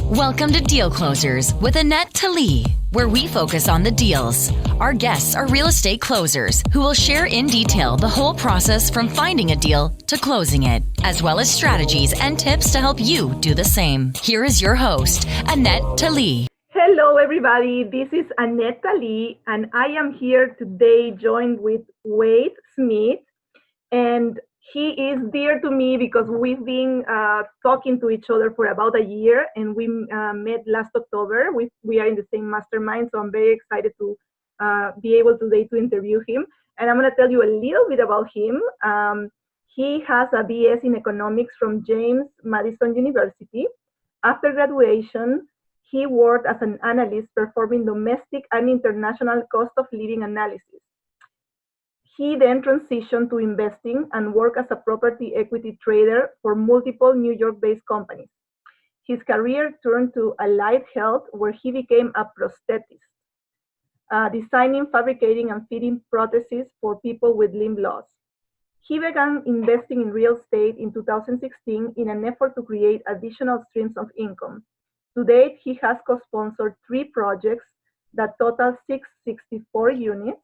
Welcome to Deal Closers with Anette, Talie, where we focus on the deals. Our guests are real estate closers who will share in detail the whole process from finding a deal to closing it, as well as strategies and tips to help you do the same. Here is your host, Anette, Talie. Hello, everybody. This is Anette, Talie, and I am here today joined with Gwyeth Smith. And he is dear to me because we've been talking to each other for about a year, and we met last October. We are in the same mastermind, so I'm very excited to be able today to interview him. And I'm going to tell you a little bit about him. He has a BS in economics from James Madison University. After graduation, he worked as an analyst performing domestic and international cost of living analysis. He then transitioned to investing and worked as a property equity trader for multiple New York-based companies. His career turned to allied health, where he became a prosthetist, designing, fabricating, and fitting prostheses for people with limb loss. He began investing in real estate in 2016 in an effort to create additional streams of income. To date, he has co-sponsored 3 projects that total 664 units.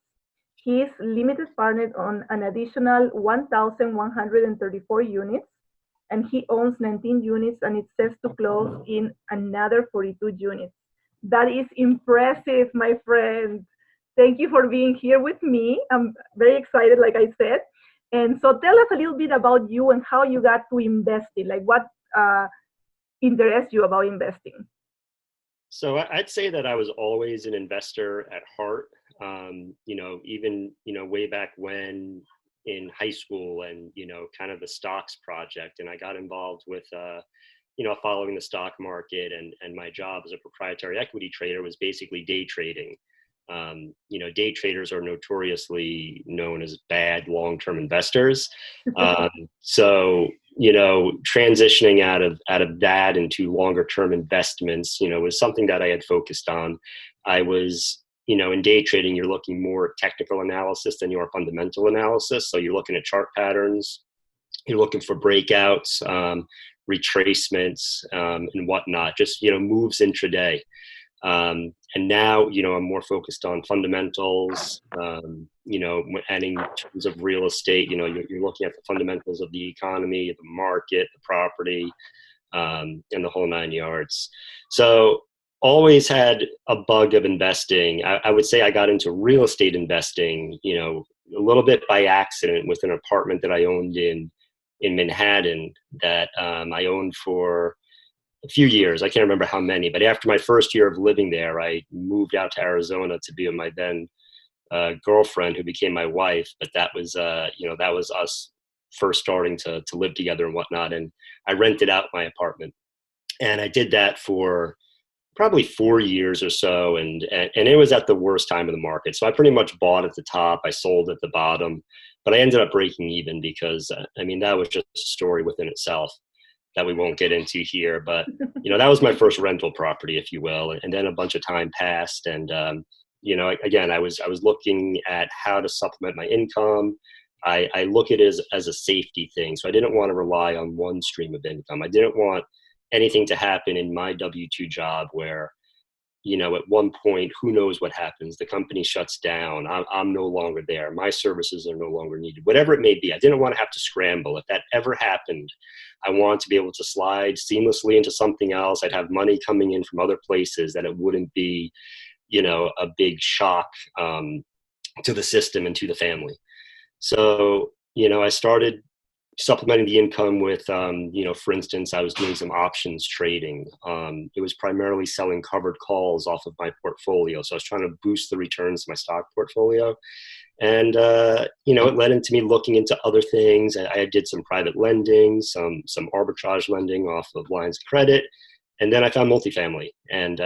He is limited partner on an additional 1,134 units, and he owns 19 units and it's set to close in another 42 units. That is impressive, my friend. Thank you for being here with me. I'm very excited, like I said. And so tell us a little bit about you and how you got to investing, like what interests you about investing. So I'd say that I was always an investor at heart. Even way back when in high school and, kind of the stocks project. And I got involved with, following the stock market, and my job as a proprietary equity trader was basically day trading. Day traders are notoriously known as bad long-term investors. Transitioning out of that into longer-term investments, was something that I had focused on. I was, in day trading, you're looking more at technical analysis than you are fundamental analysis. So you're looking at chart patterns, you're looking for breakouts, retracements, and whatnot, just, moves intraday. And now, I'm more focused on fundamentals, and in terms of real estate, you're looking at the fundamentals of the economy, the market, the property, and the whole 9 yards. So always had a bug of investing. I would say I got into real estate investing, a little bit by accident with an apartment that I owned in Manhattan that I owned for a few years. I can't remember how many, but after my first year of living there, I moved out to Arizona to be with my then girlfriend, who became my wife. But that was, that was us first starting to live together and whatnot. And I rented out my apartment, and I did that for probably 4 years or so. And it was at the worst time of the market. So I pretty much bought at the top. I sold at the bottom, but I ended up breaking even because, that was just a story within itself that we won't get into here. But, that was my first rental property, if you will. And then a bunch of time passed. And, again, I was looking at how to supplement my income. I look at it as a safety thing. So I didn't want to rely on one stream of income. I didn't want anything to happen in my W-2 job where, at one point, who knows what happens? The company shuts down. I'm no longer there. My services are no longer needed, whatever it may be. I didn't want to have to scramble. If that ever happened, I wanted to be able to slide seamlessly into something else. I'd have money coming in from other places, that it wouldn't be, a big shock to the system and to the family. So, I started supplementing the income with, for instance, I was doing some options trading. It was primarily selling covered calls off of my portfolio. So I was trying to boost the returns to my stock portfolio. And, it led into me looking into other things. I did some private lending, some arbitrage lending off of lines of credit. And then I found multifamily. And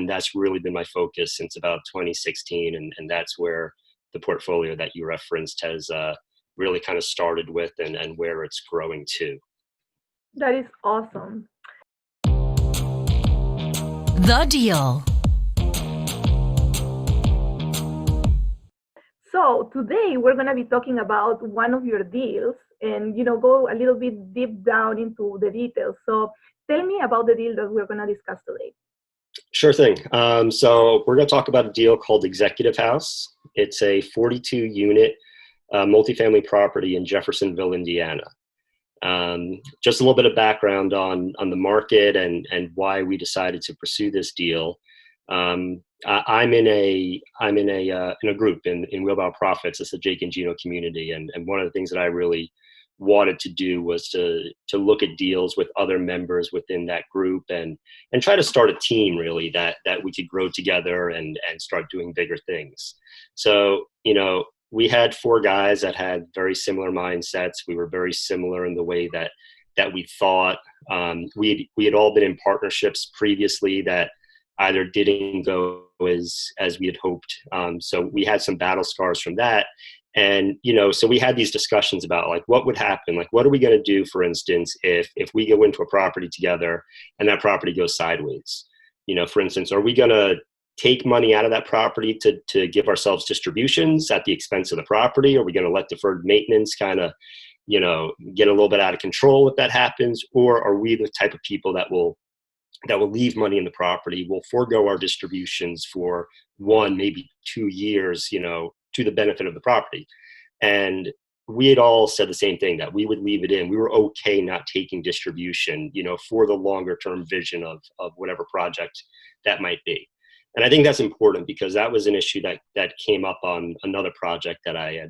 that's really been my focus since about 2016. And that's where the portfolio that you referenced has really kind of started with, and where it's growing to. That is awesome. The Deal. So today we're going to be talking about one of your deals and, go a little bit deep down into the details. So tell me about the deal that we're going to discuss today. Sure thing. So we're going to talk about a deal called Executive House. It's a 42-unit multifamily property in Jeffersonville, Indiana. Just a little bit of background on the market and why we decided to pursue this deal. I'm in a group in Wheelbarrow Profits. It's the Jake and Gino community, and one of the things that I really wanted to do was to look at deals with other members within that group and try to start a team really that we could grow together and start doing bigger things. So, we had 4 guys that had very similar mindsets. We were very similar in the way that we thought. We had all been in partnerships previously that either didn't go as we had hoped. So we had some battle scars from that. And, so we had these discussions about like, what would happen? Like, what are we going to do, for instance, if we go into a property together and that property goes sideways? For instance, are we going to take money out of that property to give ourselves distributions at the expense of the property? Are we going to let deferred maintenance kind of, get a little bit out of control if that happens? Or are we the type of people that will leave money in the property, will forego our distributions for 1, maybe 2 years, to the benefit of the property? And we had all said the same thing, that we would leave it in. We were okay not taking distribution, for the longer term vision of whatever project that might be. And I think that's important because that was an issue that came up on another project that I had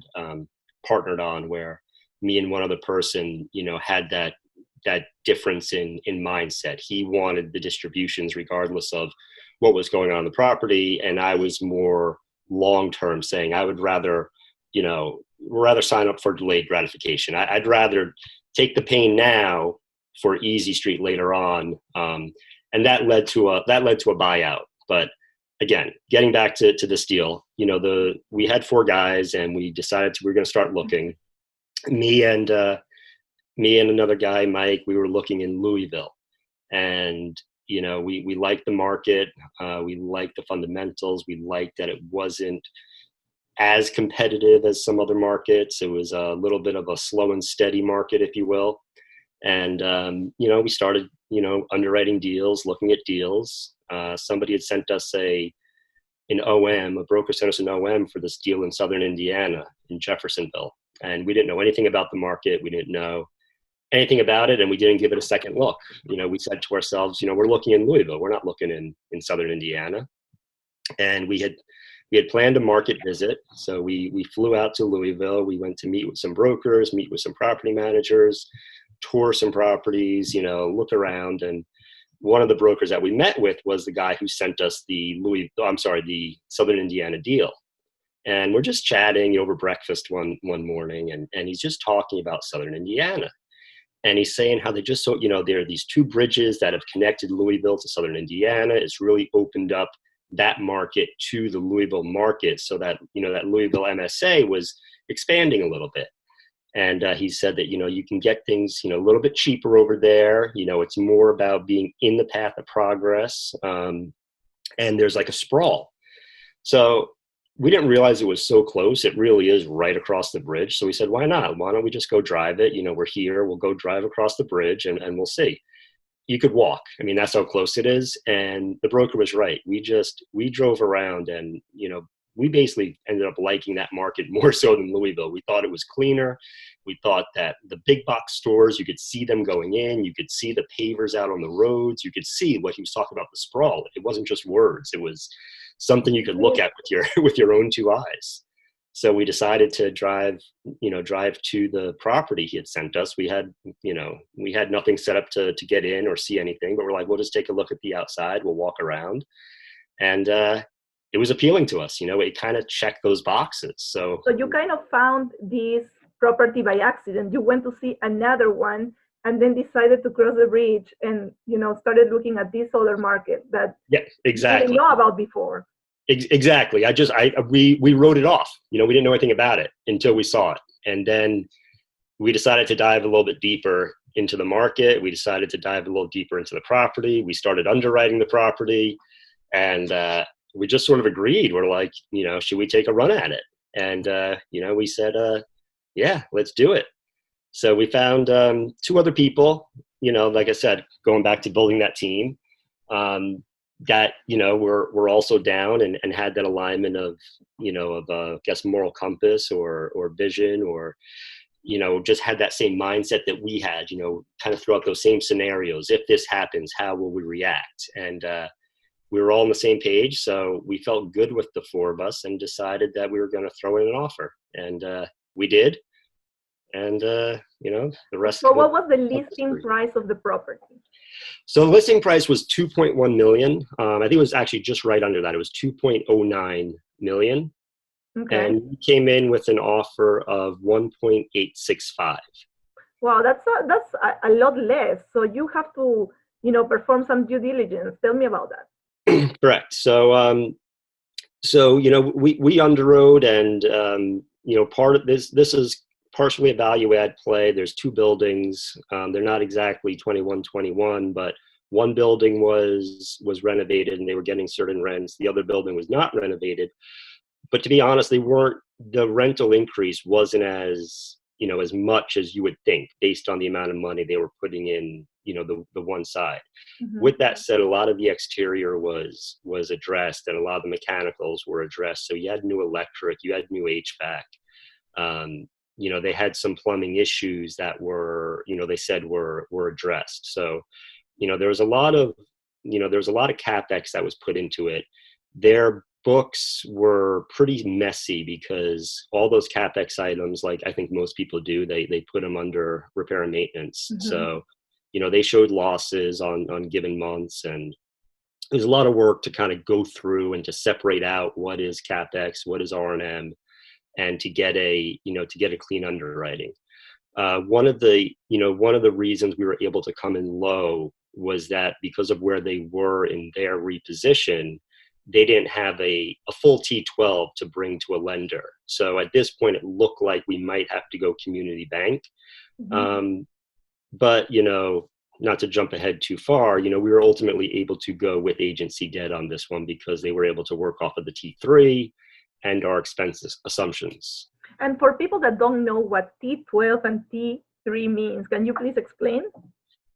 partnered on, where me and one other person, had that difference in mindset. He wanted the distributions regardless of what was going on in the property. And I was more long-term, saying I would rather sign up for delayed gratification. I'd rather take the pain now for easy street later on. And that led to a buyout. But again, getting back to this deal, we had 4 guys and we decided we were going to start looking. Me and another guy, Mike, we were looking in Louisville, and we liked the market. We liked the fundamentals. We liked that it wasn't as competitive as some other markets. It was a little bit of a slow and steady market, if you will. And we started underwriting deals, looking at deals. Somebody had sent us a broker sent us an OM for this deal in Southern Indiana, in Jeffersonville. And we didn't know anything about the market. We didn't know anything about it, and we didn't give it a second look. We said to ourselves, we're looking in Louisville. We're not looking in Southern Indiana. And we had planned a market visit. So we flew out to Louisville. We went to meet with some brokers, meet with some property managers, tour some properties, look around. And one of the brokers that we met with was the guy who sent us the Southern Indiana deal. And we're just chatting over breakfast one morning, and he's just talking about Southern Indiana. And he's saying how they just there are these 2 bridges that have connected Louisville to Southern Indiana. It's really opened up that market to the Louisville market, so that, that Louisville MSA was expanding a little bit. And he said that, you can get things, a little bit cheaper over there. It's more about being in the path of progress. And there's like a sprawl. So we didn't realize it was so close. It really is right across the bridge. So we said, why not? Why don't we just go drive it? We're here. We'll go drive across the bridge and we'll see. You could walk. I mean, that's how close it is. And the broker was right. We drove around and, we basically ended up liking that market more so than Louisville. We thought it was cleaner. We thought that the big box stores, you could see them going in. You could see the pavers out on the roads. You could see what he was talking about, the sprawl. It wasn't just words. It was something you could look at with your own 2 eyes. So we decided to drive to the property he had sent us. We had nothing set up to get in or see anything, but we're like, we'll just take a look at the outside. We'll walk around. And it was appealing to us. It kind of checked those boxes. So you kind of found this property by accident. You went to see another one and then decided to cross the bridge and, started looking at this other market that exactly. you didn't know about before. Exactly. We wrote it off. We didn't know anything about it until we saw it. And then we decided to dive a little bit deeper into the market. We decided to dive a little deeper into the property. We started underwriting the property, and we just sort of agreed. We're like, should we take a run at it? And, we said, yeah, let's do it. So we found two other people, like I said, going back to building that team, that, were also down and had that alignment of, I guess, moral compass or vision, or, just had that same mindset that we had, kind of throughout those same scenarios. If this happens, how will we react? And we were all on the same page. So we felt good with the four of us and decided that we were going to throw in an offer. And we did. And, the rest. So what was the listing price of the property? So the listing price was 2.1 million. I think it was actually just right under that. It was 2.09 million. Okay. And we came in with an offer of 1.865. Wow, that's a lot less. So you have to, perform some due diligence. Tell me about that. Correct. So, we underwrote, and, part of this is partially a value add play. There's two buildings. They're not exactly 21, but one building was renovated and they were getting certain rents. The other building was not renovated. But to be honest, the rental increase wasn't as much as you would think based on the amount of money they were putting in, the one side. Mm-hmm. With that said, a lot of the exterior was addressed and a lot of the mechanicals were addressed. So you had new electric, you had new HVAC. They had some plumbing issues that were, they said were addressed. So, there was a lot of CapEx that was put into it. Their books were pretty messy because all those CapEx items, like I think most people do, they put them under repair and maintenance. Mm-hmm. So, they showed losses on given months, and there's a lot of work to kind of go through and to separate out what is CapEx, what is R&M, and to get a clean underwriting. One of the reasons we were able to come in low was that because of where they were in their reposition, they didn't have a full T12 to bring to a lender. So at this point, it looked like we might have to go community bank. Mm-hmm. But, not to jump ahead too far, we were ultimately able to go with agency debt on this one because they were able to work off of the T3 and our expense assumptions. And for people that don't know what T12 and T3 means, can you please explain?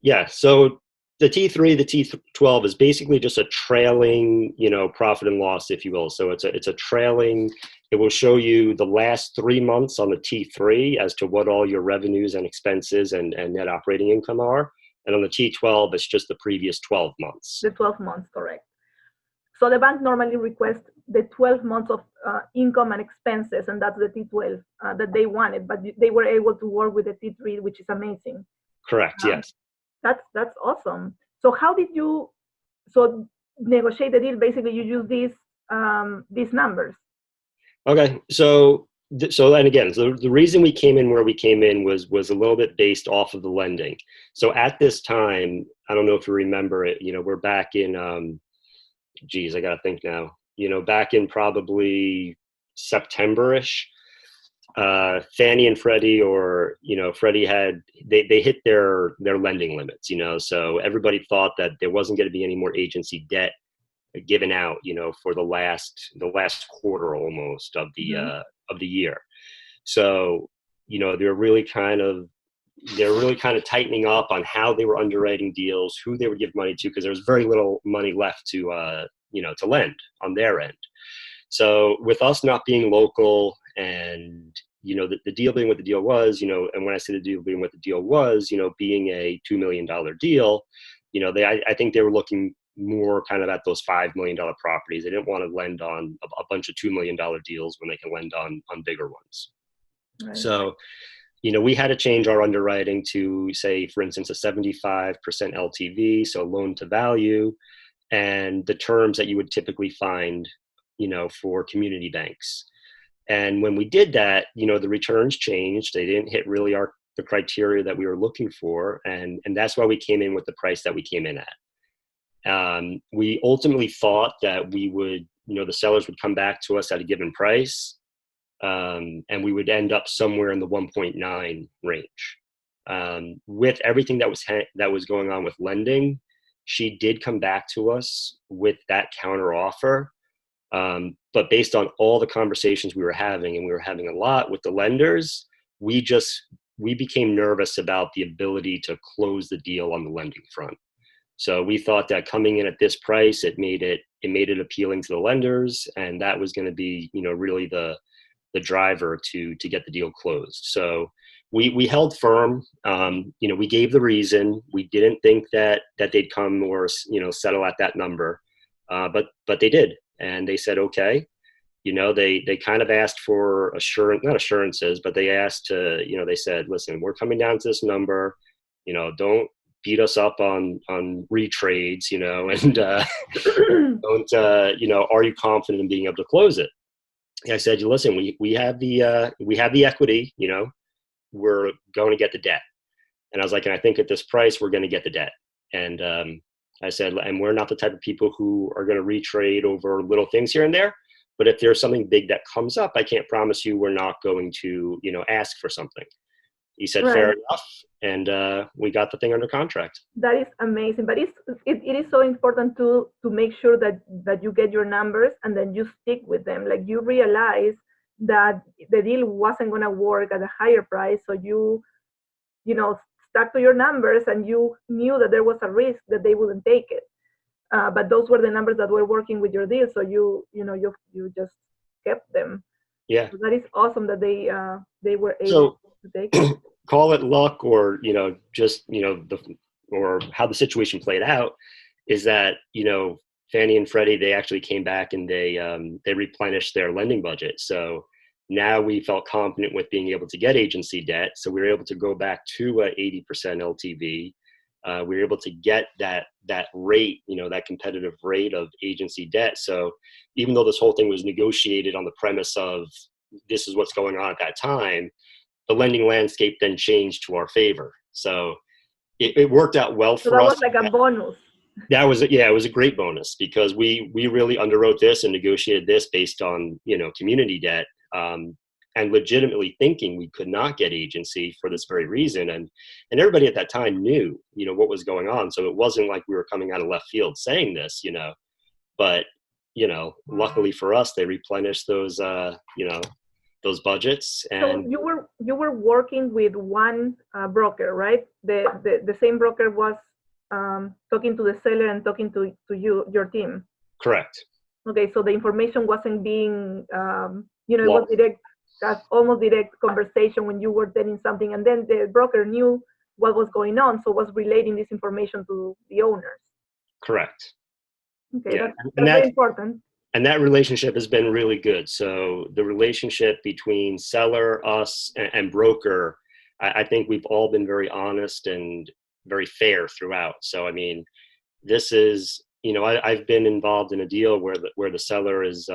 Yeah, so the T3, the T12 is basically just a trailing, profit and loss, if you will. So it's a trailing. It will show you the last 3 months on the T3 as to what all your revenues and expenses and net operating income are. And on the T12, it's just the previous 12 months. The 12 months, correct. So the bank normally requests the 12 months of income and expenses, and that's the T12 that they wanted, but they were able to work with the T3, which is amazing. Correct, yes. That's awesome. So how did you negotiate the deal? Basically, you use these numbers. Okay, so and again, so the reason we came in where we came in was a little bit based off of the lending. So at this time, I don't know if you remember it, we're back in, I got to think now, back in probably September-ish, Fannie and Freddie, or, Freddie they hit their lending limits, so everybody thought that there wasn't going to be any more agency debt given out, for the last quarter almost of the year. So, they're really kind of tightening up on how they were underwriting deals, who they would give money to, because there was very little money left to lend on their end. So with us not being local and, the deal being what the deal was, and when I say the deal being what the deal was, being a $2 million deal, I think they were looking more kind of at those $5 million properties. They didn't want to lend on a bunch of $2 million deals when they can lend on bigger ones. Right. So, we had to change our underwriting to, say, for instance, a 75% LTV, so loan to value, and the terms that you would typically find, for community banks. And when we did that, the returns changed. They didn't hit really the criteria that we were looking for, and that's why we came in with the price that we came in at. We ultimately thought that we would, the sellers would come back to us at a given price, and we would end up somewhere in the 1.9 range. With everything that was going on with lending, she did come back to us with that counter offer. But based on all the conversations we were having, and we were having a lot with the lenders, we just we became nervous about the ability to close the deal on the lending front. So we thought that coming in at this price, it made it appealing to the lenders, and that was going to be, really the driver to get the deal closed. So we held firm. We gave the reason. We didn't think that they'd come or settle at that number, but they did, and they said okay. They kind of asked for not assurances, but they asked to, they said, listen, we're coming down to this number, don't beat us up on retrades, and don't, are you confident in being able to close it? And I said, listen, we have the equity, we're going to get the debt. And I was like, and I think at this price, we're going to get the debt. And I said, and we're not the type of people who are going to retrade over little things here and there. But if there's something big that comes up, I can't promise you we're not going to, ask for something. He said, right. Fair enough. And we got the thing under contract. That is amazing. But it is so important to make sure that you get your numbers and then you stick with them. Like you realize that the deal wasn't going to work at a higher price. So you stuck to your numbers and you knew that there was a risk that they wouldn't take it. But those were the numbers that were working with your deal, so you just kept them. Yeah, so that is awesome that they were able to take it. Call it luck, or just or how the situation played out is that Fannie and Freddie, they actually came back and they replenished their lending budget. So now we felt confident with being able to get agency debt. So we were able to go back to a 80% LTV. We were able to get that rate, that competitive rate of agency debt. So even though this whole thing was negotiated on the premise of this is what's going on at that time, the lending landscape then changed to our favor. So it worked out well for us. So that was like a bonus. That was, it was a great bonus because we really underwrote this and negotiated this based on, community debt. And legitimately thinking we could not get agency for this very reason. And everybody at that time knew, what was going on. So it wasn't like we were coming out of left field saying this, but, luckily for us, they replenished those, those budgets. And so you were working with one broker, right? The same broker was talking to the seller and talking to your team. Correct. Okay. So the information wasn't being, it was direct. That's almost direct conversation when you were telling something, and then the broker knew what was going on, so was relating this information to the owners. Correct. Okay, yeah. That's very important. And that relationship has been really good. So the relationship between seller, us, and broker, I think we've all been very honest and very fair throughout. So, I mean, this is, I've been involved in a deal where the seller has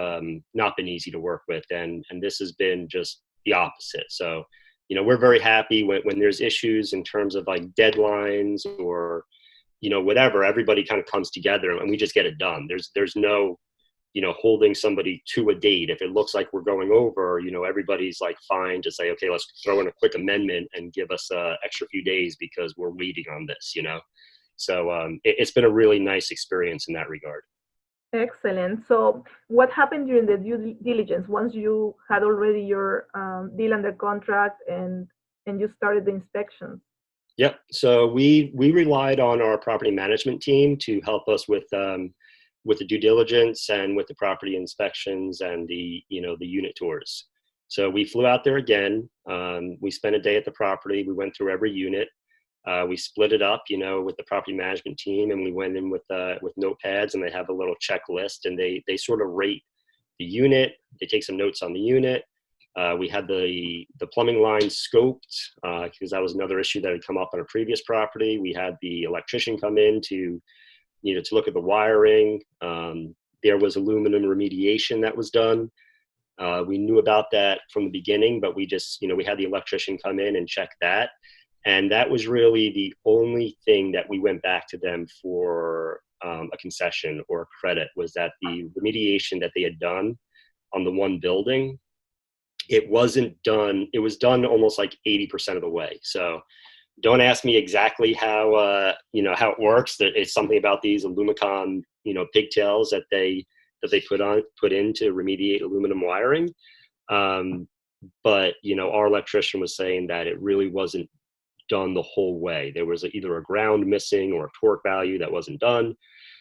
not been easy to work with, and this has been just the opposite. So, we're very happy when there's issues in terms of like deadlines or, whatever. Everybody kind of comes together and we just get it done. There's no, holding somebody to a date. If it looks like we're going over, everybody's like fine to say, okay, let's throw in a quick amendment and give us an extra few days because we're waiting on this, So it's been a really nice experience in that regard. Excellent. So what happened during the due diligence once you had already your deal under contract and you started the inspections? Yep. So we relied on our property management team to help us with the due diligence and with the property inspections and the unit tours. So we flew out there again. We spent a day at the property. We went through every unit. We split it up, with the property management team, and we went in with notepads, and they have a little checklist, and they sort of rate the unit. They take some notes on the unit. We had the plumbing line scoped because that was another issue that had come up on a previous property. We had the electrician come in to look at the wiring. There was aluminum remediation that was done. We knew about that from the beginning, but we just, we had the electrician come in and check that. And that was really the only thing that we went back to them for a concession or a credit, was that the remediation that they had done on the one building, it wasn't done. It was done almost like 80% of the way. So don't ask me exactly how it works. That it's something about these Alumicon, pigtails that they put in to remediate aluminum wiring. but our electrician was saying that it really wasn't done the whole way. There was either a ground missing or a torque value that wasn't done.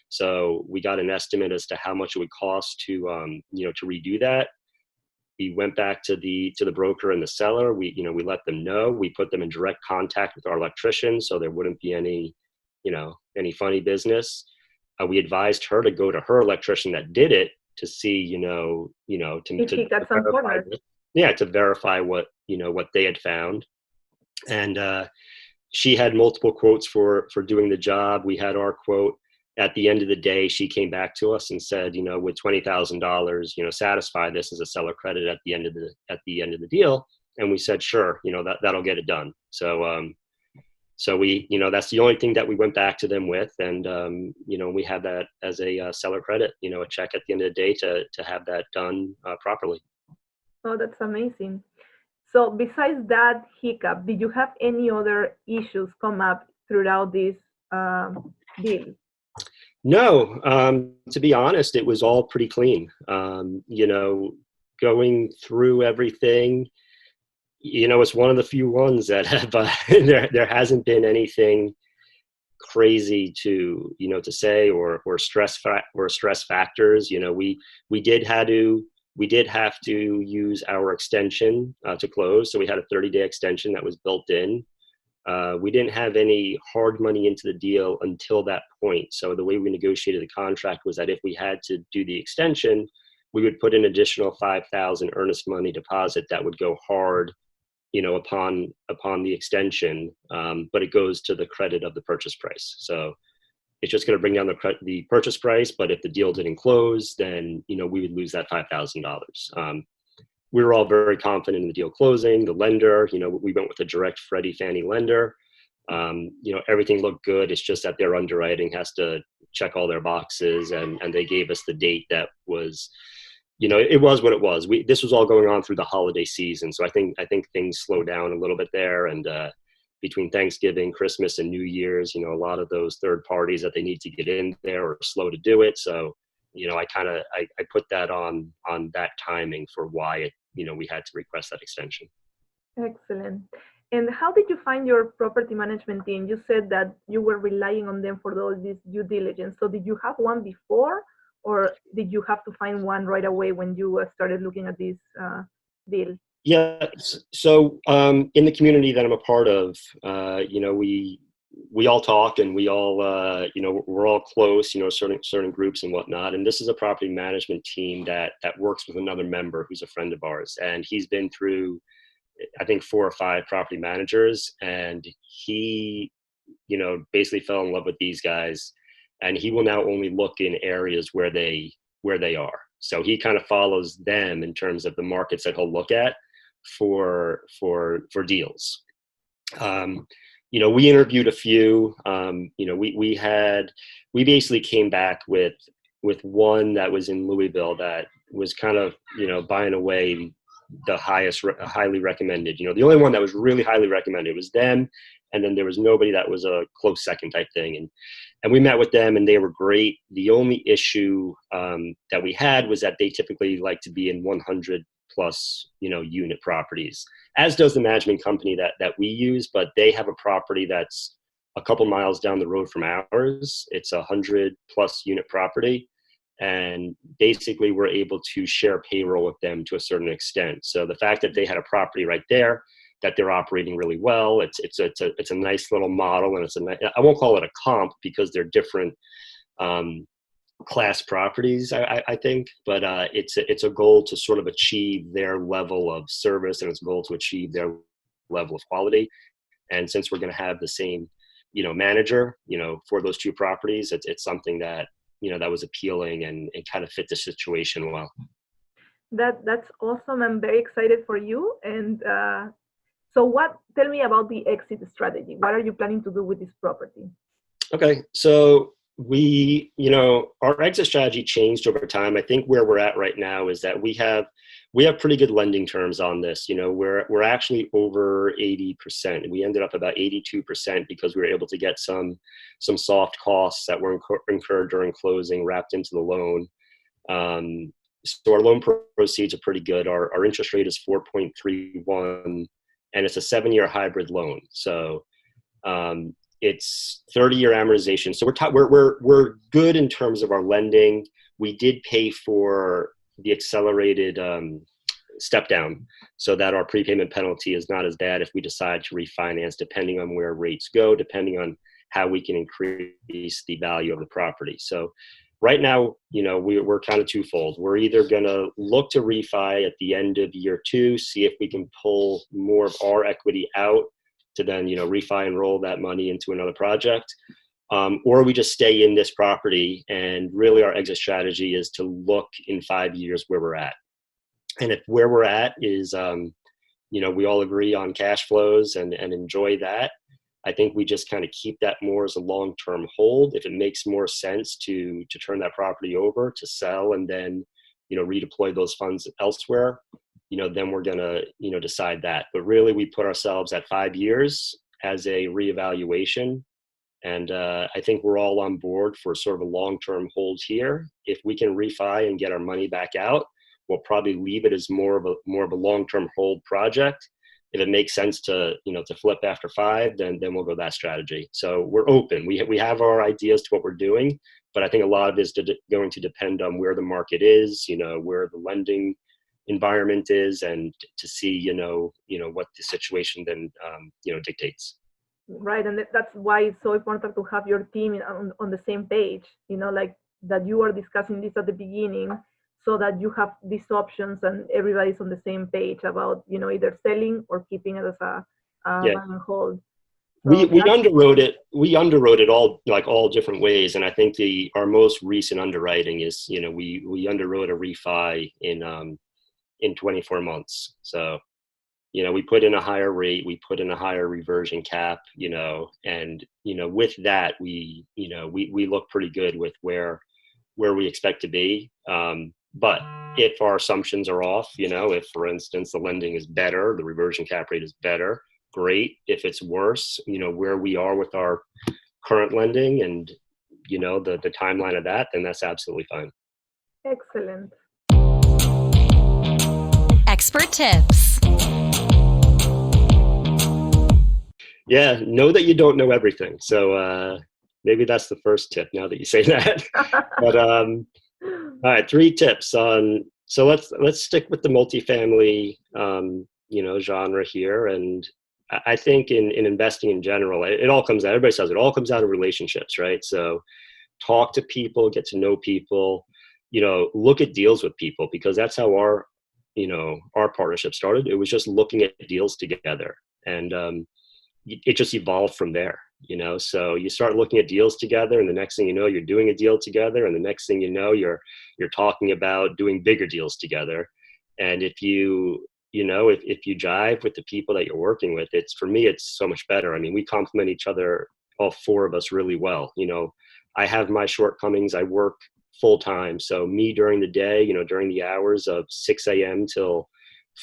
So we got an estimate as to how much it would cost to to redo that. We went back to the broker and the seller. We let them know. We put them in direct contact with our electrician, so there wouldn't be any funny business. We advised her to go to her electrician that did it to see, to verify it. Yeah, to verify what they had found. And she had multiple quotes for doing the job. We had our quote. At the end of the day, she came back to us and said, would $20,000, satisfy this as a seller credit at the end of the deal? And we said, sure, that'll get it done. So we, that's the only thing that we went back to them with. And, we had that as a seller credit, a check at the end of the day to have that done properly. Oh, that's amazing. So besides that hiccup, did you have any other issues come up throughout this deal? No, to be honest, it was all pretty clean. Going through everything, it's one of the few ones that have, there hasn't been anything crazy to say or stress factors. We did have to use our extension to close. So we had a 30-day extension that was built in. We didn't have any hard money into the deal until that point. So the way we negotiated the contract was that if we had to do the extension, we would put an additional $5,000 earnest money deposit that would go hard, upon the extension. But it goes to the credit of the purchase price. So it's just going to bring down the purchase price. But if the deal didn't close, then we would lose that $5,000. We were all very confident in the deal closing. The lender, we went with a direct Freddie Fannie lender. Everything looked good. It's just that their underwriting has to check all their boxes, and they gave us the date that was, it was what it was. This was all going on through the holiday season, so I think things slowed down a little bit there. And between Thanksgiving, Christmas, and New Year's, a lot of those third parties that they need to get in there are slow to do it. So I put that on that timing for why it. We had to request that extension. Excellent. And how did you find your property management team? You said that you were relying on them for all this due diligence. So did you have one before, or did you have to find one right away when you started looking at this deal? Yeah. So in the community that I'm a part of, we all talk, and we all, we're all close, certain groups and whatnot. And this is a property management team that works with another member who's a friend of ours. And he's been through, I think, 4 or 5 property managers. And he, basically fell in love with these guys. And he will now only look in areas where they are. So he kind of follows them in terms of the markets that he'll look at for deals. We interviewed a few. We basically came back with one that was in Louisville that was kind of by and away the highly recommended. The only one that was really highly recommended was them, and then there was nobody that was a close second type thing. And we met with them, and they were great. The only issue that we had was that they typically like to be in 100 plus unit properties, as does the management company that we use. But they have a property that's a couple miles down the road from ours. It's a 100 plus unit property, and basically we're able to share payroll with them to a certain extent. So the fact that they had a property right there that they're operating really well, it's a nice little model, and I won't call it a comp because they're different class properties, I think, but it's a goal to sort of achieve their level of service, and it's a goal to achieve their level of quality. And since we're going to have the same, manager, for those 2 properties, it's something that, that was appealing and it kind of fit the situation well. That's awesome. I'm very excited for you. And tell me about the exit strategy. What are you planning to do with this property? Okay, so our exit strategy changed over time. I think where we're at right now is that we have pretty good lending terms on this. We're actually over 80%. We ended up about 82% because we were able to get some soft costs that were incurred during closing wrapped into the loan. so our loan proceeds are pretty good. Our interest rate is 4.31, and it's a 7-year hybrid loan. So it's 30-year amortization. So we're good in terms of our lending. We did pay for the accelerated step down so that our prepayment penalty is not as bad if we decide to refinance, depending on where rates go, depending on how we can increase the value of the property. So right now, we're kind of twofold. We're either going to look to refi at the end of year 2, see if we can pull more of our equity out to then, refi and roll that money into another project. Or we just stay in this property, and really our exit strategy is to look in 5 years where we're at. And if where we're at is, we all agree on cash flows and enjoy that, I think we just kind of keep that more as a long-term hold. If it makes more sense to turn that property over, to sell, and then, redeploy those funds elsewhere, then we're going to, decide that. But really, we put ourselves at 5 years as a reevaluation. And I think we're all on board for sort of a long-term hold here. If we can refi and get our money back out, we'll probably leave it as more of a long-term hold project. If it makes sense to flip after 5, then we'll go that strategy. So we're open. We have our ideas to what we're doing, but I think a lot of it is going to depend on where the market is, where the lending environment is, and to see, what the situation then, dictates. Right, and that's why it's so important to have your team on the same page, like that you are discussing this at the beginning, so that you have these options and everybody's on the same page about, either selling or keeping it as a buy and hold. So we underwrote it. We underwrote it all different ways, and I think our most recent underwriting is, we underwrote a refi in 24 months. So, we put in a higher rate, we put in a higher reversion cap, and with that we look pretty good with where we expect to be. But if our assumptions are off, if, for instance, the lending is better, the reversion cap rate is better, great. If it's worse, where we are with our current lending and, the timeline of that, then that's absolutely fine. Excellent. Expert tips. Yeah, know that you don't know everything. So maybe that's the first tip now that you say that. But all right, 3 tips on. So let's stick with the multifamily, genre here. And I think in investing in general, it all comes out. Everybody says it all comes out of relationships, right? So talk to people, get to know people. Look at deals with people, because that's how our partnership started. It was just looking at deals together, and it just evolved from there. So you start looking at deals together, and the next thing you know, you're doing a deal together, and the next thing you know, you're talking about doing bigger deals together. And if you jive with the people that you're working with, for me it's so much better. I mean, we complement each other, all 4 of us, really well. I have my shortcomings. I work full time, so me during the day, during the hours of 6 a.m. till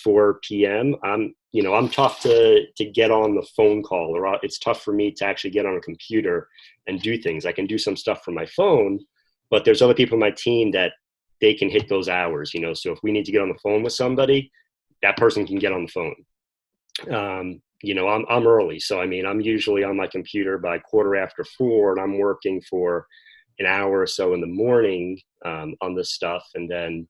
4 p.m. I'm tough to get on the phone call, or it's tough for me to actually get on a computer and do things. I can do some stuff from my phone, but there's other people on my team that they can hit those hours, so if we need to get on the phone with somebody, that person can get on the phone. I'm early. So, I'm usually on my computer by 4:15, and I'm working for an hour or so in the morning on this stuff. And then,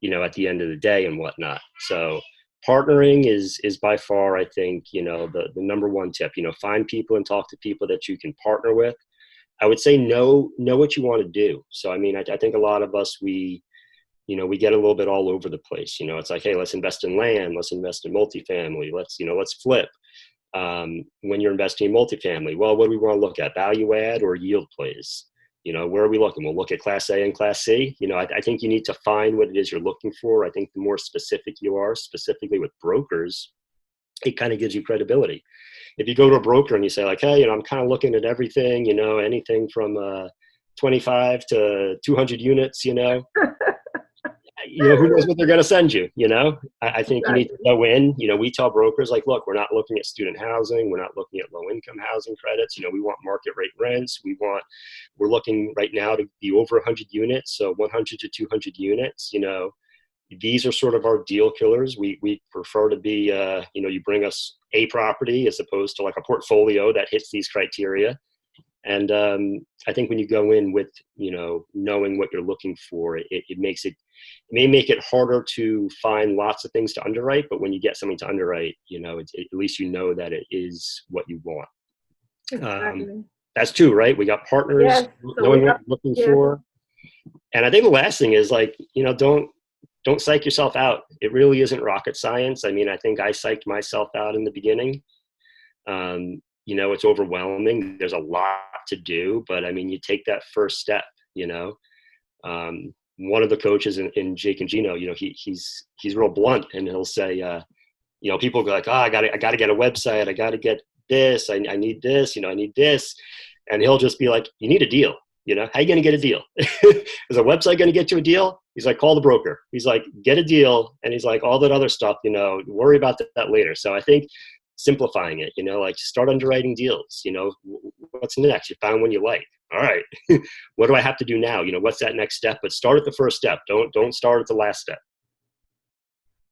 at the end of the day and whatnot. So partnering is by far, I think, the number 1 tip. Find people and talk to people that you can partner with. I would say know what you want to do. So, I think a lot of us, we get a little bit all over the place. It's like, hey, let's invest in land, let's invest in multifamily, let's flip. When you're investing in multifamily, well, what do we want to look at? Value add or yield plays? Where are we looking? We'll look at Class A and Class C. I think you need to find what it is you're looking for. I think the more specific you are, specifically with brokers, it kind of gives you credibility. If you go to a broker and you say, like, hey, I'm kind of looking at everything, anything from 25 to 200 units, who knows what they're going to send you, I think you need to go in, we tell brokers, like, look, we're not looking at student housing. We're not looking at low income housing credits. We want market rate rents. We're looking right now to be over 100 units. So 100 to 200 units, these are sort of our deal killers. We prefer to be, you bring us a property as opposed to like a portfolio that hits these criteria. And I think when you go in with, knowing what you're looking for, it may make it harder to find lots of things to underwrite, but when you get something to underwrite, at least you know that it is what you want. Exactly. That's two, right? We got partners, Yes. knowing what you're looking for. And I think the last thing is like, don't psych yourself out. It really isn't rocket science. I mean, I think I psyched myself out in the beginning. It's overwhelming. There's a lot to do, but I mean, you take that first step, one of the coaches in Jake and Gino, he's real blunt, and he'll say, people go like, oh, I gotta get a website. I gotta get this. I need this, I need this. And he'll just be like, you need a deal. How you going to get a deal? Is a website going to get you a deal? He's like, call the broker. He's like, get a deal. And he's like, all that other stuff, worry about that later. So I think simplifying it, like start underwriting deals, what's next? You found one you like. All right. What do I have to do now? What's that next step? But start at the first step. Don't start at the last step.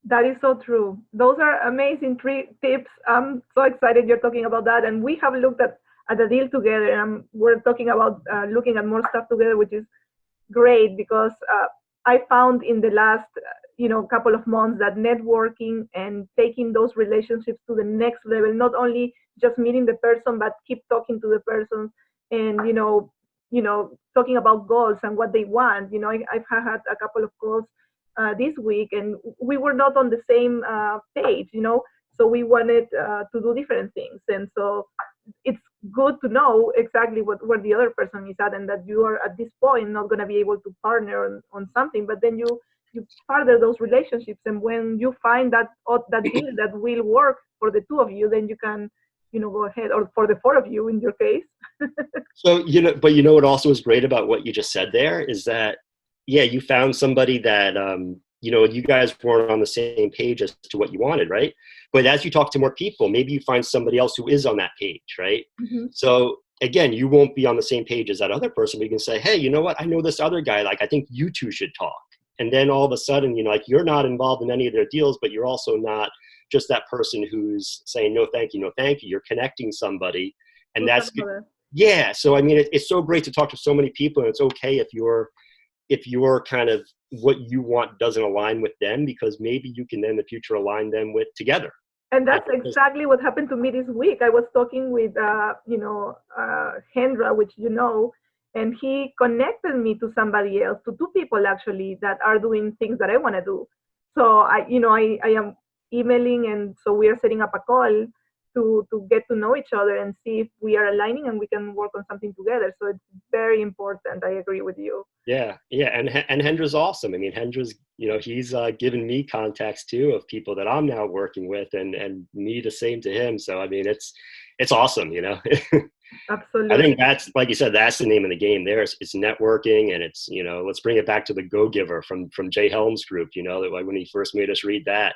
That is so true. Those are amazing 3 tips. I'm so excited you're talking about that. And we have looked at the deal together, and we're talking about looking at more stuff together, which is great because I found in the last couple of months that networking and taking those relationships to the next level, not only just meeting the person, but keep talking to the person and talking about goals and what they want. I've had a couple of calls this week, and we were not on the same page, so we wanted to do different things. And so it's good to know exactly where the other person is at, and that you are at this point not going to be able to partner on something, but then you further those relationships, and when you find that deal that will work for the 2 of you, then you can go ahead, or for the 4 of you in your case. So but what also is great about what you just said there is that you found somebody that you guys weren't on the same page as to what you wanted, right? But as you talk to more people, maybe you find somebody else who is on that page, right? Mm-hmm. So again, you won't be on the same page as that other person, but you can say, hey, you know what? I know this other guy, like I think you two should talk. And then all of a sudden, you're not involved in any of their deals, but you're also not just that person who's saying, no, thank you, no, thank you. You're connecting somebody. And that's, yeah. So, I mean, it's so great to talk to so many people, and it's okay if you're kind of what you want doesn't align with them, because maybe you can then in the future align them with together. And that's exactly what happened to me this week. I was talking with, Hendra, which and he connected me to somebody else, to 2 people actually that are doing things that I want to do. So I am emailing, and so we are setting up a call to get to know each other and see if we are aligning and we can work on something together. So it's very important. I agree with you. Yeah. And Hendra's awesome. I mean, Hendra's, he's given me contacts too of people that I'm now working with, and me the same to him. So, I mean, it's awesome, Absolutely. I think that's, like you said, that's the name of the game there. It's networking, and it's, let's bring it back to the Go-Giver from Jay Helm's group, that when he first made us read that.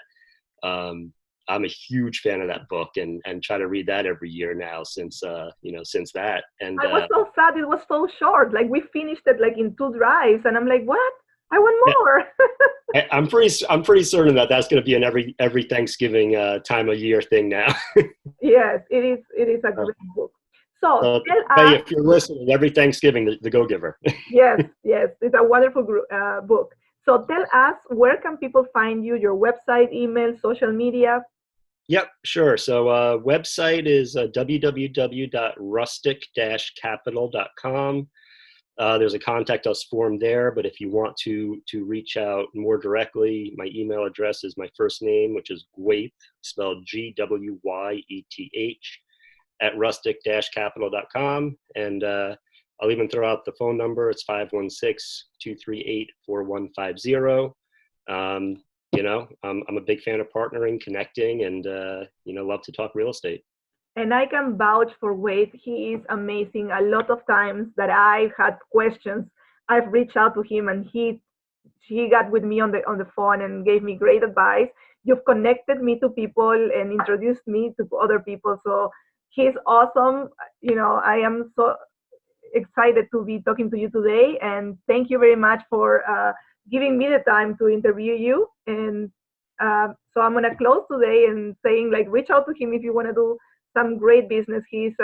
I'm a huge fan of that book, and try to read that every year now since that. And I was so sad it was so short. Like we finished it like in 2 drives, and I'm like, what? I want more. I'm pretty certain that that's going to be an every Thanksgiving time of year thing now. Yes, it is a great book. So hey, if you're listening, every Thanksgiving, the Go-Giver. Yes, it's a wonderful book. So tell us, where can people find you? Your website, email, social media? Yep, sure. So website is www.rustic-capital.com. There's a contact us form there, but if you want to reach out more directly, my email address is my first name, which is Gwyeth, spelled GwYeth, at rustic-capital.com. And I'll even throw out the phone number. It's 516-238-4150. I'm a big fan of partnering, connecting, and, love to talk real estate. And I can vouch for Wade. He is amazing. A lot of times that I've had questions, I've reached out to him, and he got with me on the phone and gave me great advice. You've connected me to people and introduced me to other people. So he's awesome. I am so excited to be talking to you today, and thank you very much for giving me the time to interview you. And so I'm going to close today and saying, like, reach out to him if you want to do some great business. He's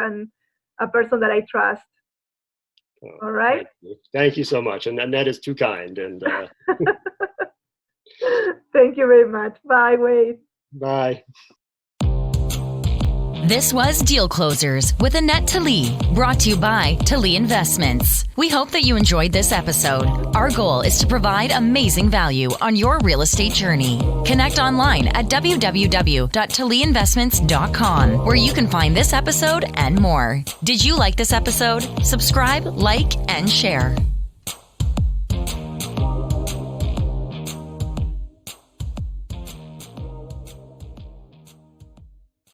a person that I trust. All right. Thank you so much. And Annette is too kind. And thank you very much. Bye, Wade. Bye. This was Deal Closers with Anette Talie, brought to you by Talie Investments. We hope that you enjoyed this episode. Our goal is to provide amazing value on your real estate journey. Connect online at www.talieinvestments.com, where you can find this episode and more. Did you like this episode? Subscribe, like, and share.